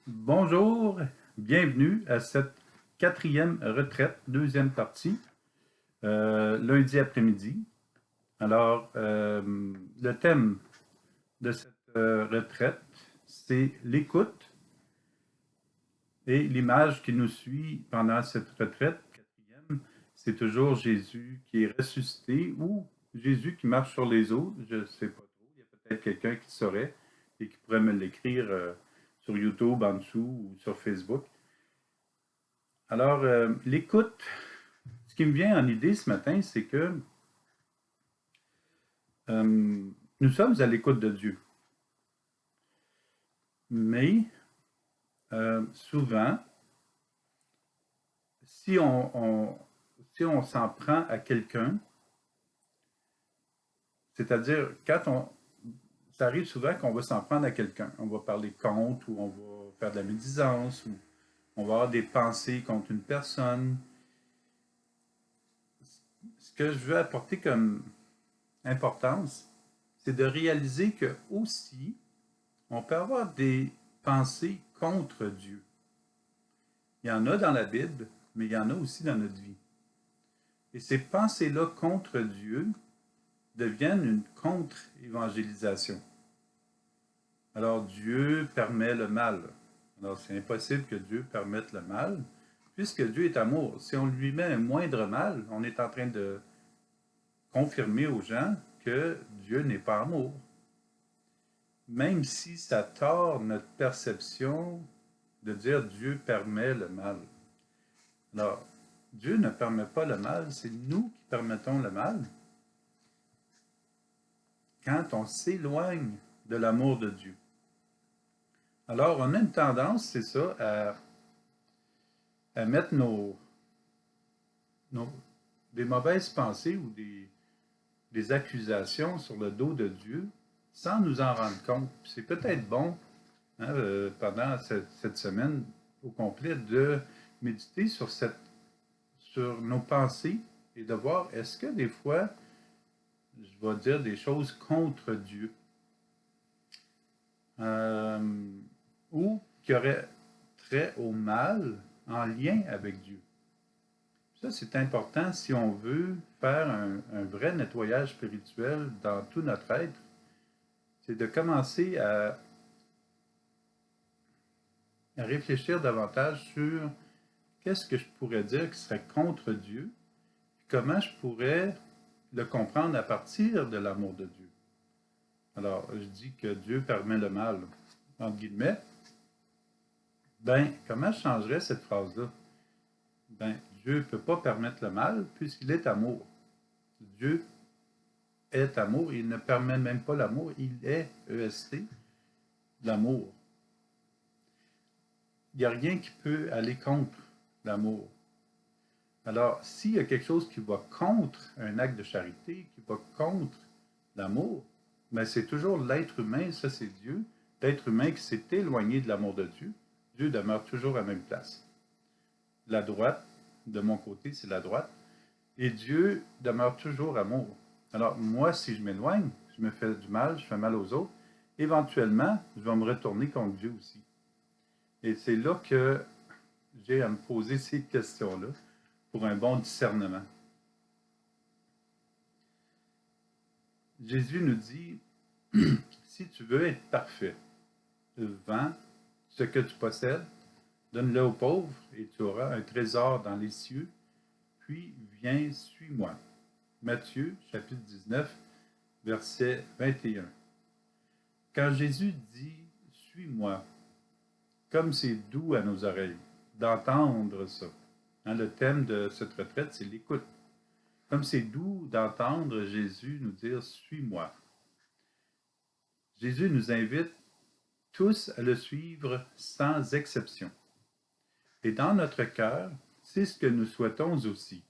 Bonjour, bienvenue à cette quatrième retraite, deuxième partie, lundi après-midi. Alors, le thème de cette retraite, c'est l'écoute et l'image qui nous suit pendant cette retraite, quatrième, c'est toujours Jésus qui est ressuscité ou Jésus qui marche sur les eaux, je ne sais pas trop, il y a peut-être quelqu'un qui saurait et qui pourrait me l'écrire sur YouTube en dessous ou sur Facebook. Alors, l'écoute, ce qui me vient en idée ce matin, c'est que nous sommes à l'écoute de Dieu. Mais souvent, si si on s'en prend à quelqu'un, c'est-à-dire ça arrive souvent qu'on va s'en prendre à quelqu'un. On va parler contre ou on va faire de la médisance ou on va avoir des pensées contre une personne. Ce que je veux apporter comme importance, c'est de réaliser que aussi, on peut avoir des pensées contre Dieu. Il y en a dans la Bible, mais il y en a aussi dans notre vie. Et ces pensées-là contre Dieu deviennent une contre-évangélisation. Alors Dieu permet le mal. Alors c'est impossible que Dieu permette le mal, puisque Dieu est amour. Si on lui met un moindre mal, on est en train de confirmer aux gens que Dieu n'est pas amour. Même si ça tord notre perception de dire Dieu permet le mal. Alors, Dieu ne permet pas le mal, c'est nous qui permettons le mal quand on s'éloigne de l'amour de Dieu. Alors, on a une tendance, c'est ça, à mettre des mauvaises pensées ou des accusations sur le dos de Dieu sans nous en rendre compte. C'est peut-être bon, hein, pendant cette semaine au complet, de méditer sur nos pensées et de voir est-ce que des fois, je vais dire des choses contre Dieu euh, ou qui auraient trait au mal en lien avec Dieu. Ça, c'est important si on veut faire un vrai nettoyage spirituel dans tout notre être, c'est de commencer à réfléchir davantage sur qu'est-ce que je pourrais dire qui serait contre Dieu, comment je pourrais le comprendre à partir de l'amour de Dieu. Alors, je dis que Dieu permet le mal, entre guillemets. Ben, comment je changerais cette phrase-là? Ben, Dieu ne peut pas permettre le mal puisqu'il est amour. Dieu est amour, il ne permet même pas l'amour, il est EST, l'amour. Il n'y a rien qui peut aller contre l'amour. Alors, s'il y a quelque chose qui va contre un acte de charité, qui va contre l'amour, mais c'est toujours l'être humain, ça c'est Dieu, l'être humain qui s'est éloigné de l'amour de Dieu. Dieu demeure toujours à la même place. La droite, de mon côté, c'est la droite, et Dieu demeure toujours amour. Alors, moi, si je m'éloigne, je me fais du mal, je fais mal aux autres, éventuellement, je vais me retourner contre Dieu aussi. Et c'est là que j'ai à me poser ces questions-là pour un bon discernement. Jésus nous dit, si tu veux être parfait, vends ce que tu possèdes, donne-le aux pauvres et tu auras un trésor dans les cieux, puis viens, suis-moi. Matthieu, chapitre 19, verset 21. Quand Jésus dit suis-moi, comme c'est doux à nos oreilles d'entendre ça. Hein, le thème de cette retraite, c'est l'écoute. Comme c'est doux d'entendre Jésus nous dire suis-moi. Jésus nous invite tous à le suivre sans exception. Et dans notre cœur, c'est ce que nous souhaitons aussi.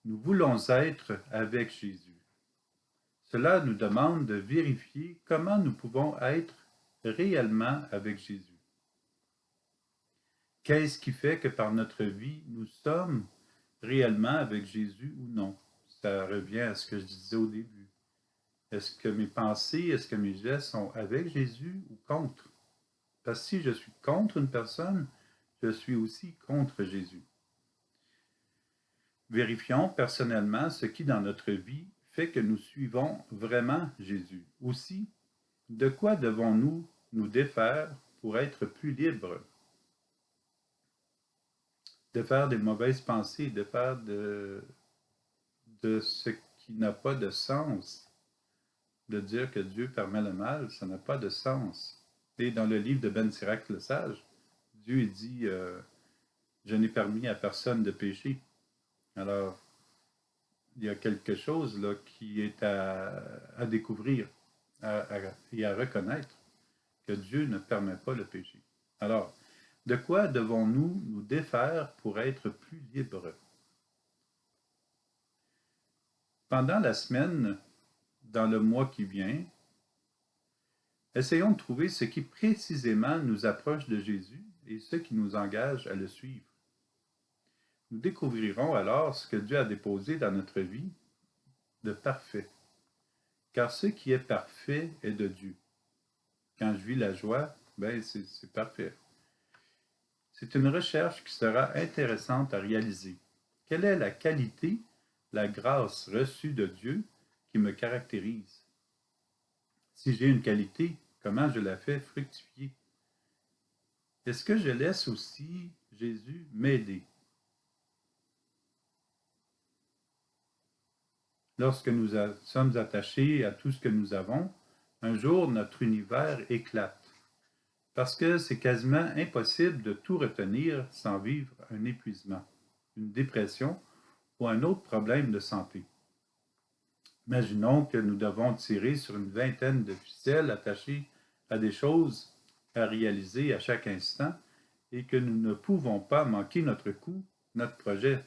Nous voulons être avec Jésus. Cela nous demande de vérifier comment nous pouvons être réellement avec Jésus. Qu'est-ce qui fait que par notre vie, nous sommes réellement avec Jésus ou non? Ça revient à ce que je disais au début. Est-ce que mes pensées, est-ce que mes gestes sont avec Jésus ou contre? Parce que si je suis contre une personne, je suis aussi contre Jésus. Vérifions personnellement ce qui dans notre vie fait que nous suivons vraiment Jésus. Aussi, de quoi devons-nous nous défaire pour être plus libres de faire des mauvaises pensées, de faire de ce qui n'a pas de sens, de dire que Dieu permet le mal, ça n'a pas de sens. Et dans le livre de Ben Sirach le Sage, Dieu dit je n'ai permis à personne de pécher. Alors, il y a quelque chose là qui est à découvrir et à reconnaître que Dieu ne permet pas le péché. Alors, de quoi devons-nous nous défaire pour être plus libres? Pendant la semaine, dans le mois qui vient, essayons de trouver ce qui précisément nous approche de Jésus et ce qui nous engage à le suivre. Nous découvrirons alors ce que Dieu a déposé dans notre vie de parfait. Car ce qui est parfait est de Dieu. Quand je vis la joie, ben c'est parfait. C'est une recherche qui sera intéressante à réaliser. Quelle est la qualité, la grâce reçue de Dieu qui me caractérise? Si j'ai une qualité, comment je la fais fructifier? Est-ce que je laisse aussi Jésus m'aider? Lorsque nous sommes attachés à tout ce que nous avons, un jour notre univers éclate. Parce que c'est quasiment impossible de tout retenir sans vivre un épuisement, une dépression ou un autre problème de santé. Imaginons que nous devons tirer sur une vingtaine de ficelles attachées à des choses à réaliser à chaque instant et que nous ne pouvons pas manquer notre coup, notre projet.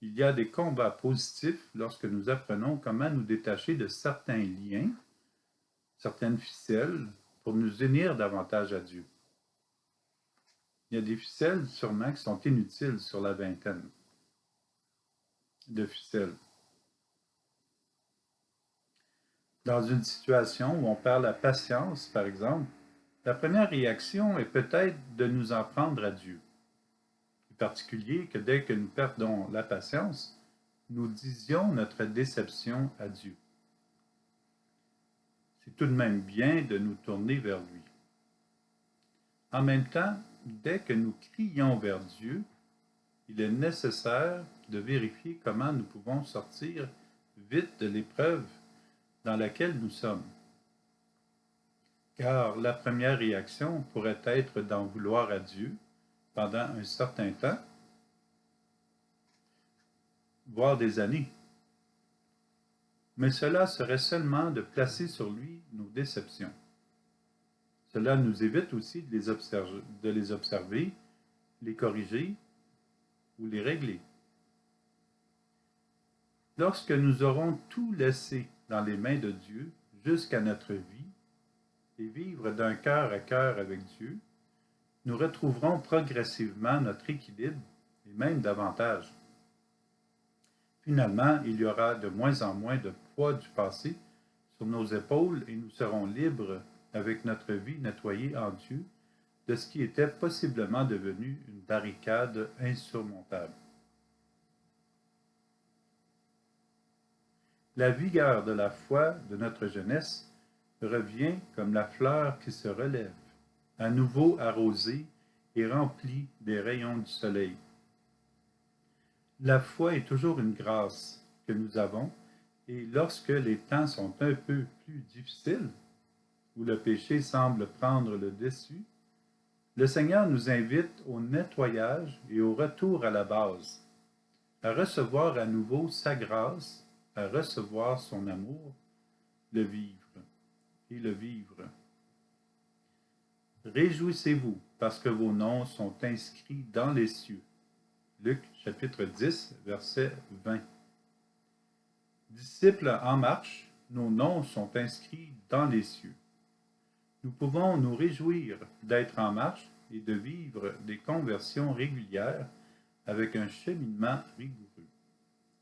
Il y a des combats positifs lorsque nous apprenons comment nous détacher de certains liens, certaines ficelles, pour nous unir davantage à Dieu. Il y a des ficelles sûrement qui sont inutiles sur la vingtaine de ficelles. Dans une situation où on perd la patience, par exemple, la première réaction est peut-être de nous en prendre à Dieu. Il est particulier que dès que nous perdons la patience, nous disions notre déception à Dieu. C'est tout de même bien de nous tourner vers lui. En même temps, dès que nous crions vers Dieu, il est nécessaire de vérifier comment nous pouvons sortir vite de l'épreuve dans laquelle nous sommes. Car la première réaction pourrait être d'en vouloir à Dieu pendant un certain temps, voire des années. Mais cela serait seulement de placer sur lui nos déceptions. Cela nous évite aussi de les observer, les corriger ou les régler. Lorsque nous aurons tout laissé dans les mains de Dieu jusqu'à notre vie et vivre d'un cœur à cœur avec Dieu, nous retrouverons progressivement notre équilibre et même davantage. Finalement, il y aura de moins en moins de poids du passé sur nos épaules et nous serons libres avec notre vie nettoyée en Dieu de ce qui était possiblement devenu une barricade insurmontable. La vigueur de la foi de notre jeunesse revient comme la fleur qui se relève, à nouveau arrosée et remplie des rayons du soleil. La foi est toujours une grâce que nous avons, et lorsque les temps sont un peu plus difficiles, où le péché semble prendre le dessus, le Seigneur nous invite au nettoyage et au retour à la base, à recevoir à nouveau sa grâce, à recevoir son amour, le vivre et le vivre. Réjouissez-vous parce que vos noms sont inscrits dans les cieux. Luc chapitre 10, verset 20. Disciples en marche, nos noms sont inscrits dans les cieux. Nous pouvons nous réjouir d'être en marche et de vivre des conversions régulières avec un cheminement rigoureux,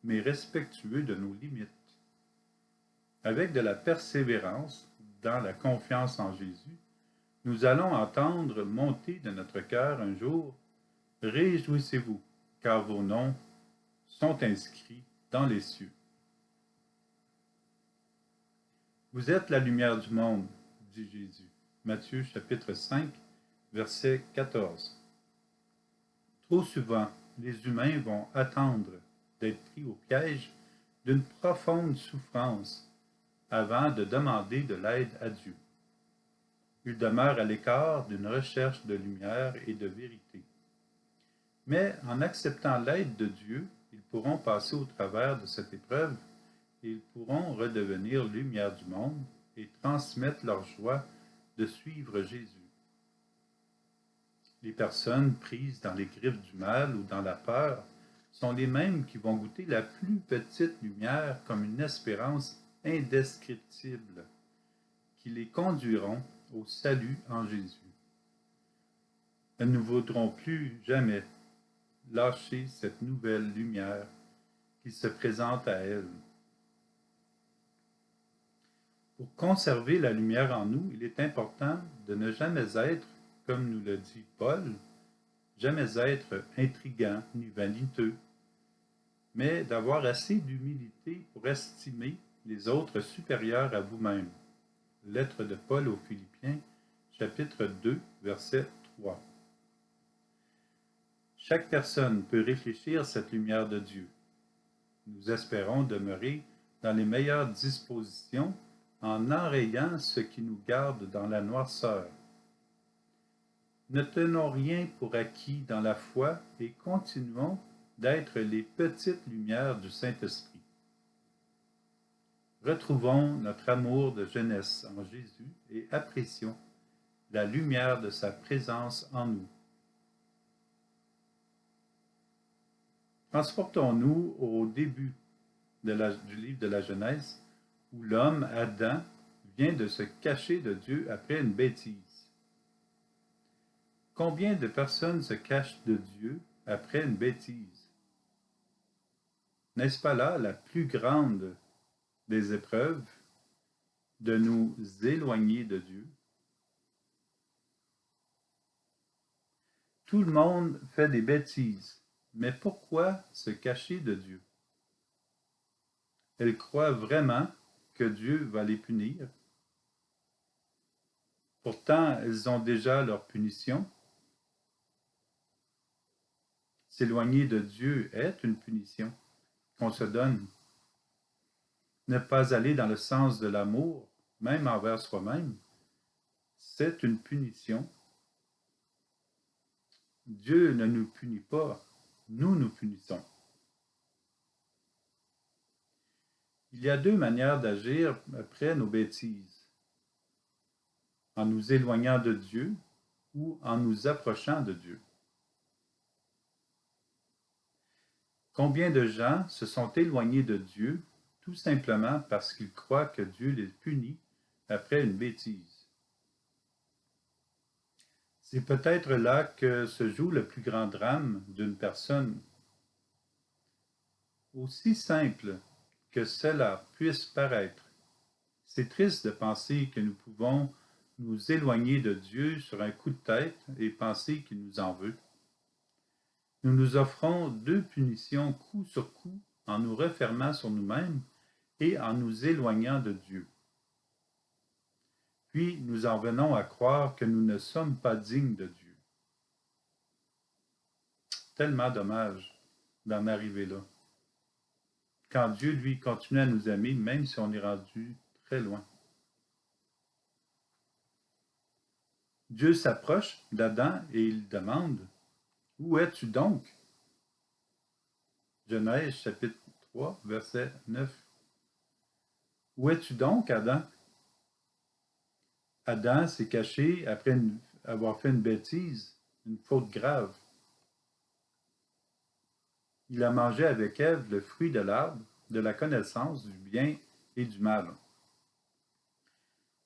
mais respectueux de nos limites. Avec de la persévérance dans la confiance en Jésus, Nous allons entendre monter de notre cœur un jour, réjouissez-vous, car vos noms sont inscrits dans les cieux. Vous êtes la lumière du monde, dit Jésus. Matthieu chapitre 5, verset 14. Trop souvent, les humains vont attendre d'être pris au piège d'une profonde souffrance avant de demander de l'aide à Dieu. Ils demeurent à l'écart d'une recherche de lumière et de vérité. Mais en acceptant l'aide de Dieu, ils pourront passer au travers de cette épreuve et ils pourront redevenir lumière du monde et transmettre leur joie de suivre Jésus. Les personnes prises dans les griffes du mal ou dans la peur sont les mêmes qui vont goûter la plus petite lumière comme une espérance indescriptible qui les conduiront au salut en Jésus. Elles ne voudront plus jamais lâcher cette nouvelle lumière qui se présente à elles. Pour conserver la lumière en nous, il est important de ne jamais être, comme nous le dit Paul, jamais être intrigant ni vaniteux, mais d'avoir assez d'humilité pour estimer les autres supérieurs à vous-même. Lettre de Paul aux Philippiens, chapitre 2, verset 3. Chaque personne peut réfléchir cette lumière de Dieu. Nous espérons demeurer dans les meilleures dispositions en enrayant ce qui nous garde dans la noirceur. Ne tenons rien pour acquis dans la foi et continuons d'être les petites lumières du Saint-Esprit. Retrouvons notre amour de jeunesse en Jésus et apprécions la lumière de sa présence en nous. Transportons-nous au début du livre de la Genèse, où l'homme, Adam, vient de se cacher de Dieu après une bêtise. Combien de personnes se cachent de Dieu après une bêtise? N'est-ce pas là la plus grande des épreuves de nous éloigner de Dieu? Tout le monde fait des bêtises, mais pourquoi se cacher de Dieu? Elles croient vraiment que Dieu va les punir. Pourtant, elles ont déjà leur punition. S'éloigner de Dieu est une punition qu'on se donne. Ne pas aller dans le sens de l'amour, même envers soi-même, c'est une punition. Dieu ne nous punit pas, nous nous punissons. Il y a deux manières d'agir après nos bêtises, en nous éloignant de Dieu ou en nous approchant de Dieu. Combien de gens se sont éloignés de Dieu tout simplement parce qu'ils croient que Dieu les punit après une bêtise? C'est peut-être là que se joue le plus grand drame d'une personne. Aussi simple que cela puisse paraître, c'est triste de penser que nous pouvons nous éloigner de Dieu sur un coup de tête et penser qu'il nous en veut. Nous nous offrons deux punitions coup sur coup en nous refermant sur nous-mêmes et en nous éloignant de Dieu. Puis nous en venons à croire que nous ne sommes pas dignes de Dieu. Tellement dommage d'en arriver là. Quand Dieu, lui, continue à nous aimer, même si on est rendu très loin. Dieu s'approche d'Adam et il demande, « Où es-tu donc? » Genèse chapitre 3, verset 9. « Où es-tu donc, Adam? » Adam s'est caché après avoir fait une bêtise, une faute grave. Il a mangé avec Ève le fruit de l'arbre de la connaissance du bien et du mal.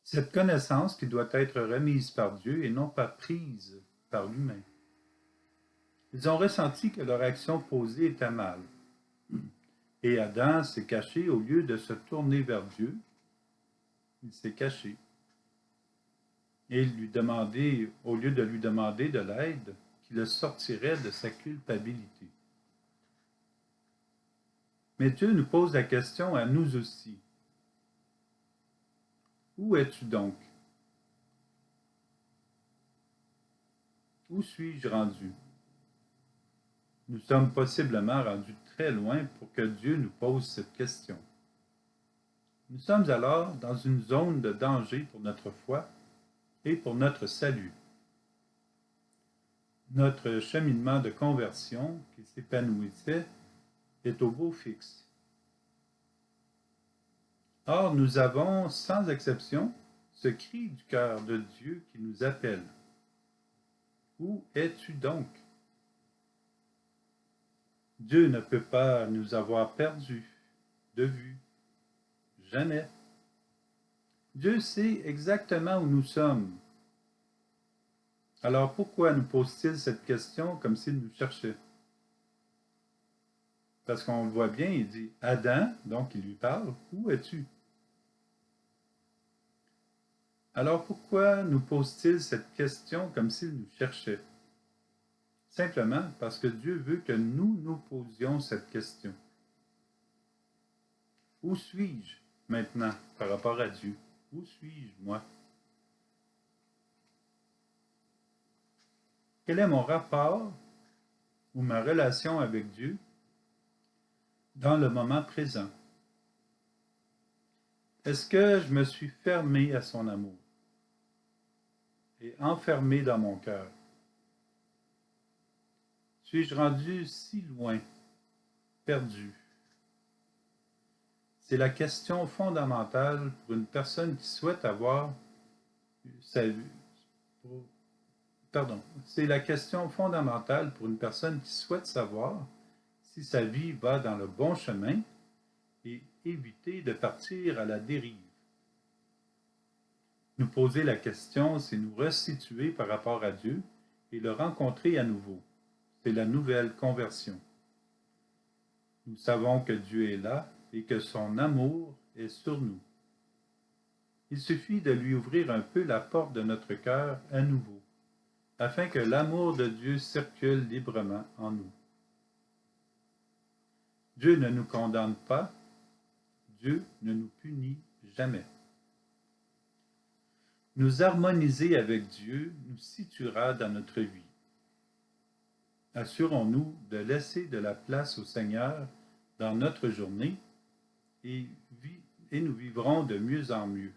Cette connaissance qui doit être remise par Dieu et non pas prise par l'humain. Ils ont ressenti que leur action posée était mal. Et Adam s'est caché au lieu de se tourner vers Dieu. Il s'est caché. et lui demander, au lieu de lui demander de l'aide, qui le sortirait de sa culpabilité. Mais Dieu nous pose la question à nous aussi. Où es-tu donc? Où suis-je rendu? Nous sommes possiblement rendus très loin pour que Dieu nous pose cette question. Nous sommes alors dans une zone de danger pour notre foi et pour notre salut. Notre cheminement de conversion qui s'épanouissait est au beau fixe. Or, nous avons, sans exception, ce cri du cœur de Dieu qui nous appelle. Où es-tu donc? Dieu ne peut pas nous avoir perdus de vue. Jamais. Dieu sait exactement où nous sommes. Alors pourquoi nous pose-t-il cette question comme s'il nous cherchait? Parce qu'on le voit bien, il dit « Adam », donc il lui parle, « Où es-tu? » Alors pourquoi nous pose-t-il cette question comme s'il nous cherchait? Simplement parce que Dieu veut que nous nous posions cette question. Où suis-je maintenant par rapport à Dieu? Où suis-je, moi? Quel est mon rapport ou ma relation avec Dieu dans le moment présent? Est-ce que je me suis fermé à son amour et enfermé dans mon cœur? Suis-je rendu si loin, perdu? C'est la question fondamentale pour une personne qui souhaite avoir sa vie. Pardon, c'est la question fondamentale pour une personne qui souhaite savoir si sa vie va dans le bon chemin et éviter de partir à la dérive. Nous poser la question, c'est nous resituer par rapport à Dieu et le rencontrer à nouveau. C'est la nouvelle conversion. Nous savons que Dieu est là et que son amour est sur nous. Il suffit de lui ouvrir un peu la porte de notre cœur à nouveau, afin que l'amour de Dieu circule librement en nous. Dieu ne nous condamne pas, Dieu ne nous punit jamais. Nous harmoniser avec Dieu nous situera dans notre vie. Assurons-nous de laisser de la place au Seigneur dans notre journée et nous vivrons de mieux en mieux,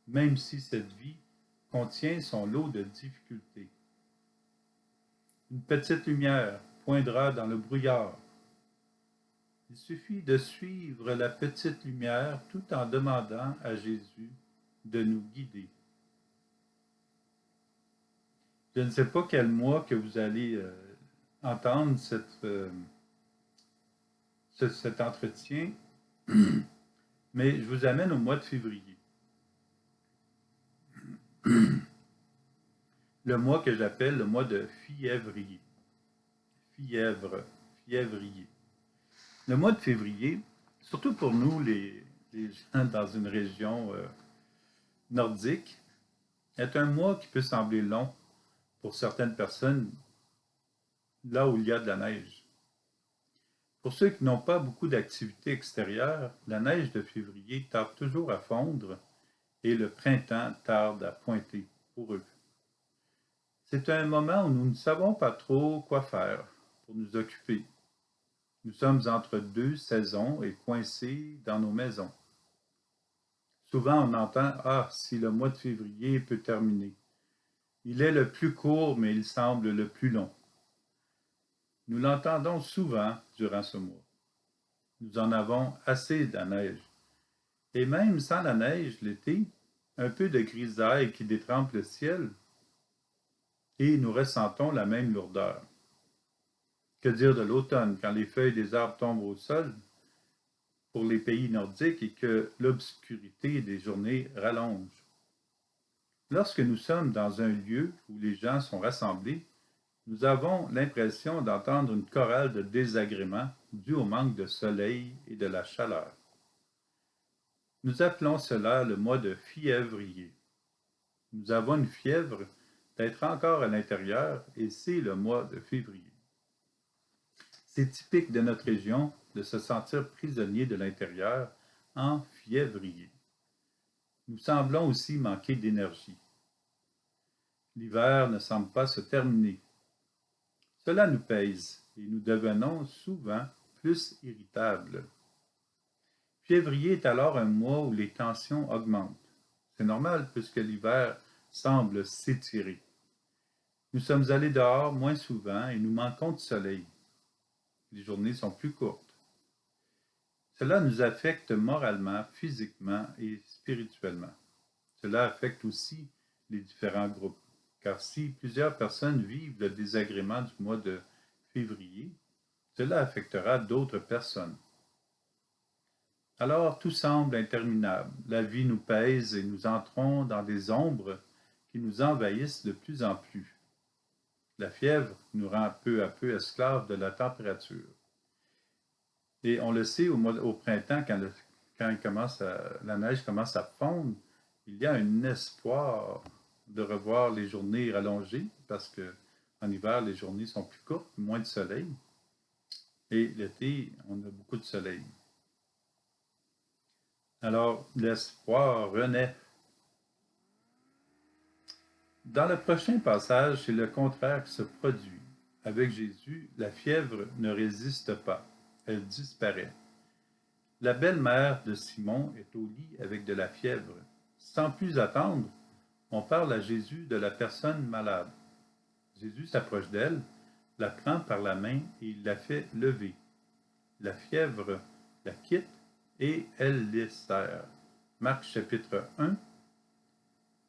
même si cette vie contient son lot de difficultés. Une petite lumière poindra dans le brouillard. Il suffit de suivre la petite lumière tout en demandant à Jésus de nous guider. Je ne sais pas quel mois que vous allez entendre cet entretien, mais je vous amène au mois de février. Le mois que j'appelle le mois de fièvrier. Fièvrier. Le mois de février, surtout pour nous, les gens dans une région nordique, est un mois qui peut sembler long pour certaines personnes, là où il y a de la neige. Pour ceux qui n'ont pas beaucoup d'activités extérieures, la neige de février tarde toujours à fondre et le printemps tarde à pointer pour eux. C'est un moment où nous ne savons pas trop quoi faire pour nous occuper. Nous sommes entre deux saisons et coincés dans nos maisons. Souvent on entend « Ah, si le mois de février peut terminer ». Il est le plus court, mais il semble le plus long. Nous l'entendons souvent durant ce mois. Nous en avons assez de la neige. Et même sans la neige, l'été, un peu de grisaille qui détrempe le ciel, et nous ressentons la même lourdeur. Que dire de l'automne, quand les feuilles des arbres tombent au sol pour les pays nordiques et que l'obscurité des journées rallonge? Lorsque nous sommes dans un lieu où les gens sont rassemblés, nous avons l'impression d'entendre une chorale de désagréments due au manque de soleil et de la chaleur. Nous appelons cela le mois de fièvrier. Nous avons une fièvre d'être encore à l'intérieur et c'est le mois de février. C'est typique de notre région de se sentir prisonnier de l'intérieur en février. Nous semblons aussi manquer d'énergie. L'hiver ne semble pas se terminer. Cela nous pèse et nous devenons souvent plus irritables. Février est alors un mois où les tensions augmentent. C'est normal puisque l'hiver semble s'étirer. Nous sommes allés dehors moins souvent et nous manquons de soleil. Les journées sont plus courtes. Cela nous affecte moralement, physiquement et spirituellement. Cela affecte aussi les différents groupes, car si plusieurs personnes vivent le désagrément du mois de février, cela affectera d'autres personnes. Alors tout semble interminable, la vie nous pèse et nous entrons dans des ombres qui nous envahissent de plus en plus. La fièvre nous rend peu à peu esclaves de la température. Et on le sait au printemps, quand la neige commence à fondre, il y a un espoir de revoir les journées rallongées, parce qu'en hiver, les journées sont plus courtes, moins de soleil. Et l'été, on a beaucoup de soleil. Alors, l'espoir renaît. Dans le prochain passage, c'est le contraire qui se produit. Avec Jésus, la fièvre ne résiste pas, elle disparaît. La belle-mère de Simon est au lit avec de la fièvre. Sans plus attendre, on parle à Jésus de la personne malade. Jésus s'approche d'elle, la prend par la main et il la fait lever. La fièvre la quitte et elle l'estère. Marc chapitre 1,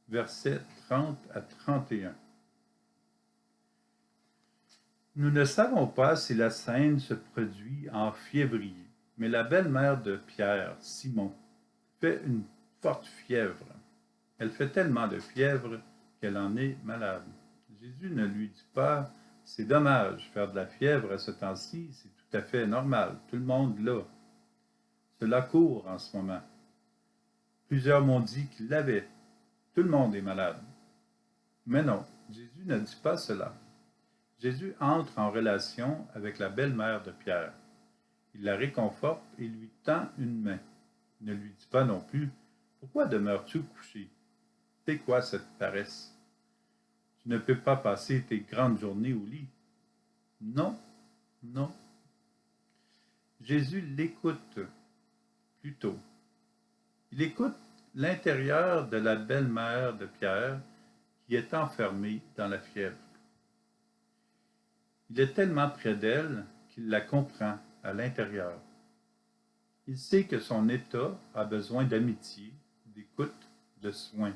versets 30 à 31. Nous ne savons pas si la scène se produit en février, mais la belle-mère de Pierre, Simon, fait une forte fièvre. Elle fait tellement de fièvre qu'elle en est malade. Jésus ne lui dit pas « C'est dommage, faire de la fièvre à ce temps-ci, c'est tout à fait normal, tout le monde l'a. » Cela court en ce moment. Plusieurs m'ont dit qu'il l'avait. Tout le monde est malade. Mais non, Jésus ne dit pas cela. Jésus entre en relation avec la belle-mère de Pierre. Il la réconforte et lui tend une main. Il ne lui dit pas non plus « Pourquoi demeures-tu couché? C'est quoi cette paresse? Tu ne peux pas passer tes grandes journées au lit. » Non, non. Jésus l'écoute plutôt. Il écoute l'intérieur de la belle-mère de Pierre qui est enfermée dans la fièvre. Il est tellement près d'elle qu'il la comprend à l'intérieur. Il sait que son état a besoin d'amitié, d'écoute, de soins.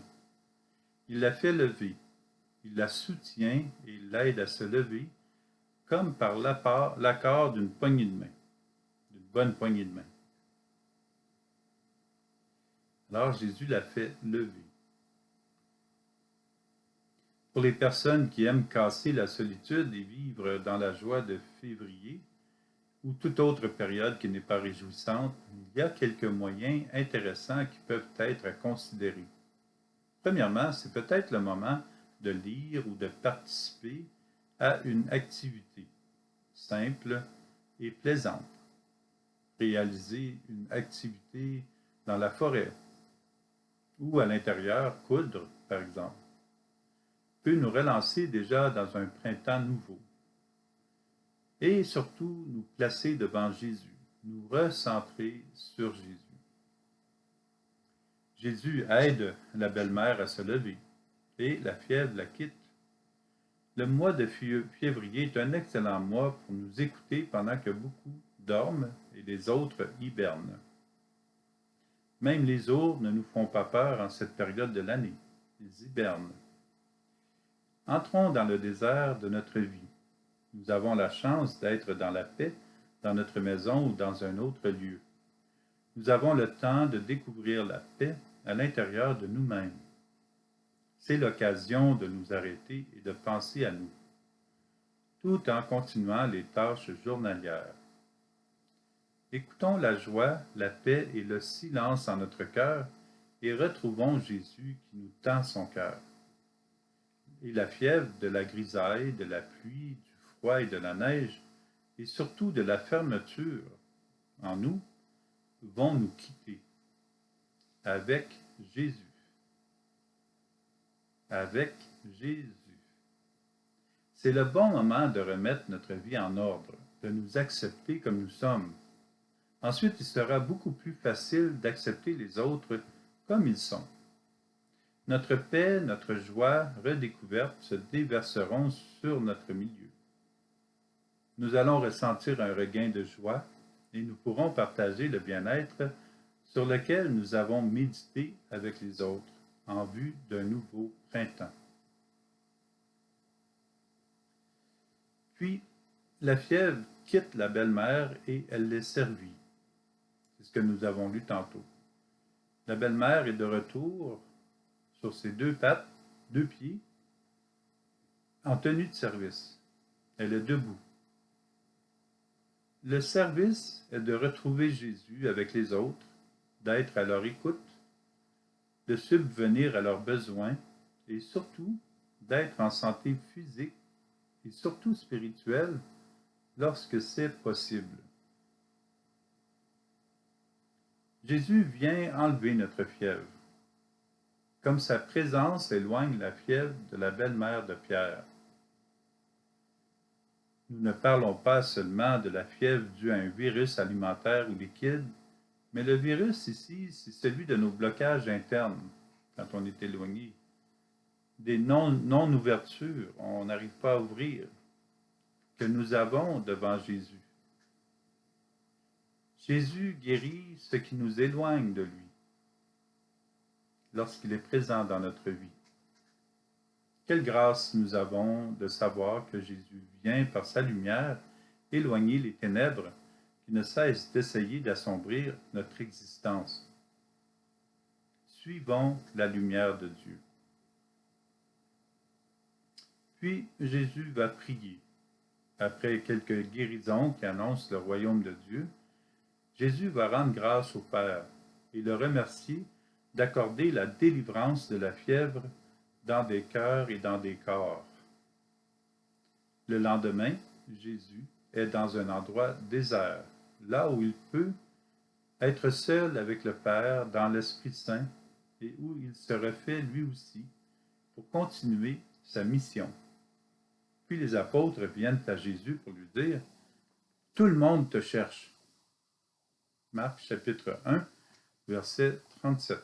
Il la fait lever, il la soutient et l'aide à se lever, comme par l'accord d'une poignée de main, d'une bonne poignée de main. Alors Jésus la fait lever. Pour les personnes qui aiment casser la solitude et vivre dans la joie de février, ou toute autre période qui n'est pas réjouissante, il y a quelques moyens intéressants qui peuvent être considérés. Premièrement, c'est peut-être le moment de lire ou de participer à une activité simple et plaisante. Réaliser une activité dans la forêt ou à l'intérieur, coudre par exemple, peut nous relancer déjà dans un printemps nouveau. Et surtout nous placer devant Jésus, nous recentrer sur Jésus. Jésus aide la belle-mère à se lever et la fièvre la quitte. Le mois de février est un excellent mois pour nous écouter pendant que beaucoup dorment et les autres hibernent. Même les ours ne nous font pas peur en cette période de l'année. Ils hibernent. Entrons dans le désert de notre vie. Nous avons la chance d'être dans la paix, dans notre maison ou dans un autre lieu. Nous avons le temps de découvrir la paix à l'intérieur de nous-mêmes. C'est l'occasion de nous arrêter et de penser à nous, tout en continuant les tâches journalières. Écoutons la joie, la paix et le silence en notre cœur et retrouvons Jésus qui nous tend son cœur. Et la fièvre de la grisaille, de la pluie, du froid et de la neige, et surtout de la fermeture en nous, vont nous quitter avec Jésus. Avec Jésus. C'est le bon moment de remettre notre vie en ordre, de nous accepter comme nous sommes. Ensuite, il sera beaucoup plus facile d'accepter les autres comme ils sont. Notre paix, notre joie redécouverte se déverseront sur notre milieu. Nous allons ressentir un regain de joie et nous pourrons partager le bien-être sur lequel nous avons médité avec les autres en vue d'un nouveau printemps. Puis, la fièvre quitte la belle-mère et elle les servit. C'est ce que nous avons lu tantôt. La belle-mère est de retour sur ses deux pattes, deux pieds, en tenue de service. Elle est debout. Le service est de retrouver Jésus avec les autres, d'être à leur écoute, de subvenir à leurs besoins et surtout d'être en santé physique et surtout spirituelle lorsque c'est possible. Jésus vient enlever notre fièvre, comme sa présence éloigne la fièvre de la belle-mère de Pierre. Nous ne parlons pas seulement de la fièvre due à un virus alimentaire ou liquide, mais le virus ici, c'est celui de nos blocages internes, quand on est éloigné, des non-ouvertures, on n'arrive pas à ouvrir, que nous avons devant Jésus. Jésus guérit ce qui nous éloigne de lui, lorsqu'il est présent dans notre vie. Quelle grâce nous avons de savoir que Jésus vient par sa lumière éloigner les ténèbres qui ne cessent d'essayer d'assombrir notre existence. Suivons la lumière de Dieu. Puis Jésus va prier. Après quelques guérisons qui annoncent le royaume de Dieu, Jésus va rendre grâce au Père et le remercier d'accorder la délivrance de la fièvre dans des cœurs et dans des corps. Le lendemain, Jésus est dans un endroit désert, là où il peut être seul avec le Père dans l'Esprit Saint et où il se refait lui aussi pour continuer sa mission. Puis les apôtres viennent à Jésus pour lui dire « Tout le monde te cherche ». Marc chapitre 1, verset 37.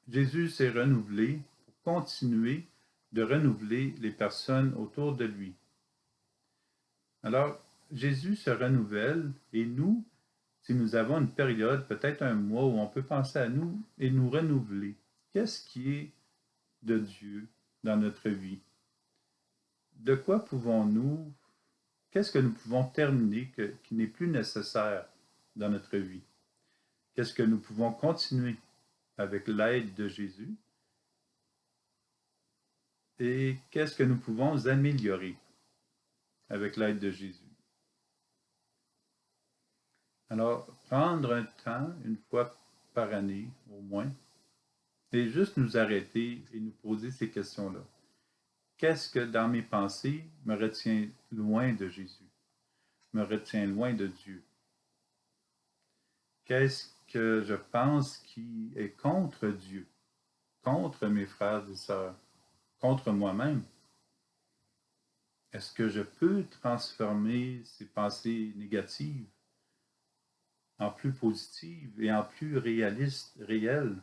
Jésus s'est renouvelé pour continuer de renouveler les personnes autour de lui. Alors, Jésus se renouvelle et nous, si nous avons une période, peut-être un mois, où on peut penser à nous et nous renouveler, qu'est-ce qui est de Dieu dans notre vie? De quoi pouvons-nous, qu'est-ce que nous pouvons terminer qui n'est plus nécessaire dans notre vie? Qu'est-ce que nous pouvons continuer avec l'aide de Jésus? Et qu'est-ce que nous pouvons améliorer avec l'aide de Jésus? Alors, prendre un temps, une fois par année au moins, et juste nous arrêter et nous poser ces questions-là. Qu'est-ce que dans mes pensées me retient loin de Jésus, me retient loin de Dieu? Qu'est-ce que je pense qui est contre Dieu, contre mes frères et sœurs, contre moi-même? Est-ce que je peux transformer ces pensées négatives en plus positives et en plus réalistes, réelles?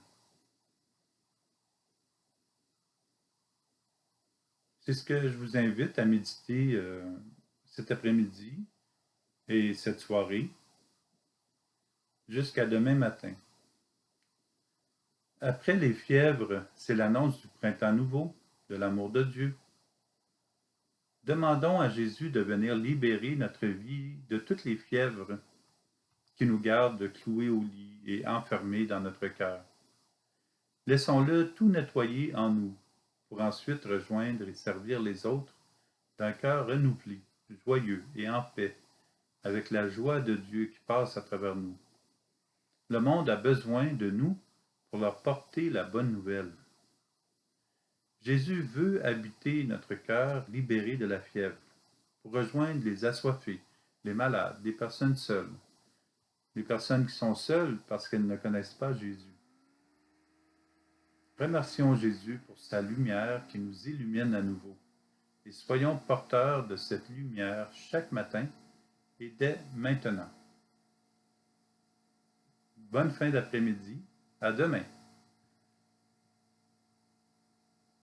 C'est ce que je vous invite à méditer cet après-midi et cette soirée jusqu'à demain matin. Après les fièvres, c'est l'annonce du printemps nouveau, de l'amour de Dieu. Demandons à Jésus de venir libérer notre vie de toutes les fièvres qui nous gardent cloués au lit et enfermés dans notre cœur. Laissons-le tout nettoyer en nous pour ensuite rejoindre et servir les autres d'un cœur renouvelé, joyeux et en paix, avec la joie de Dieu qui passe à travers nous. Le monde a besoin de nous pour leur porter la bonne nouvelle. Jésus veut habiter notre cœur libéré de la fièvre, pour rejoindre les assoiffés, les malades, les personnes seules, les personnes qui sont seules parce qu'elles ne connaissent pas Jésus. Remercions Jésus pour sa lumière qui nous illumine à nouveau, et soyons porteurs de cette lumière chaque matin et dès maintenant. Bonne fin d'après-midi. À demain.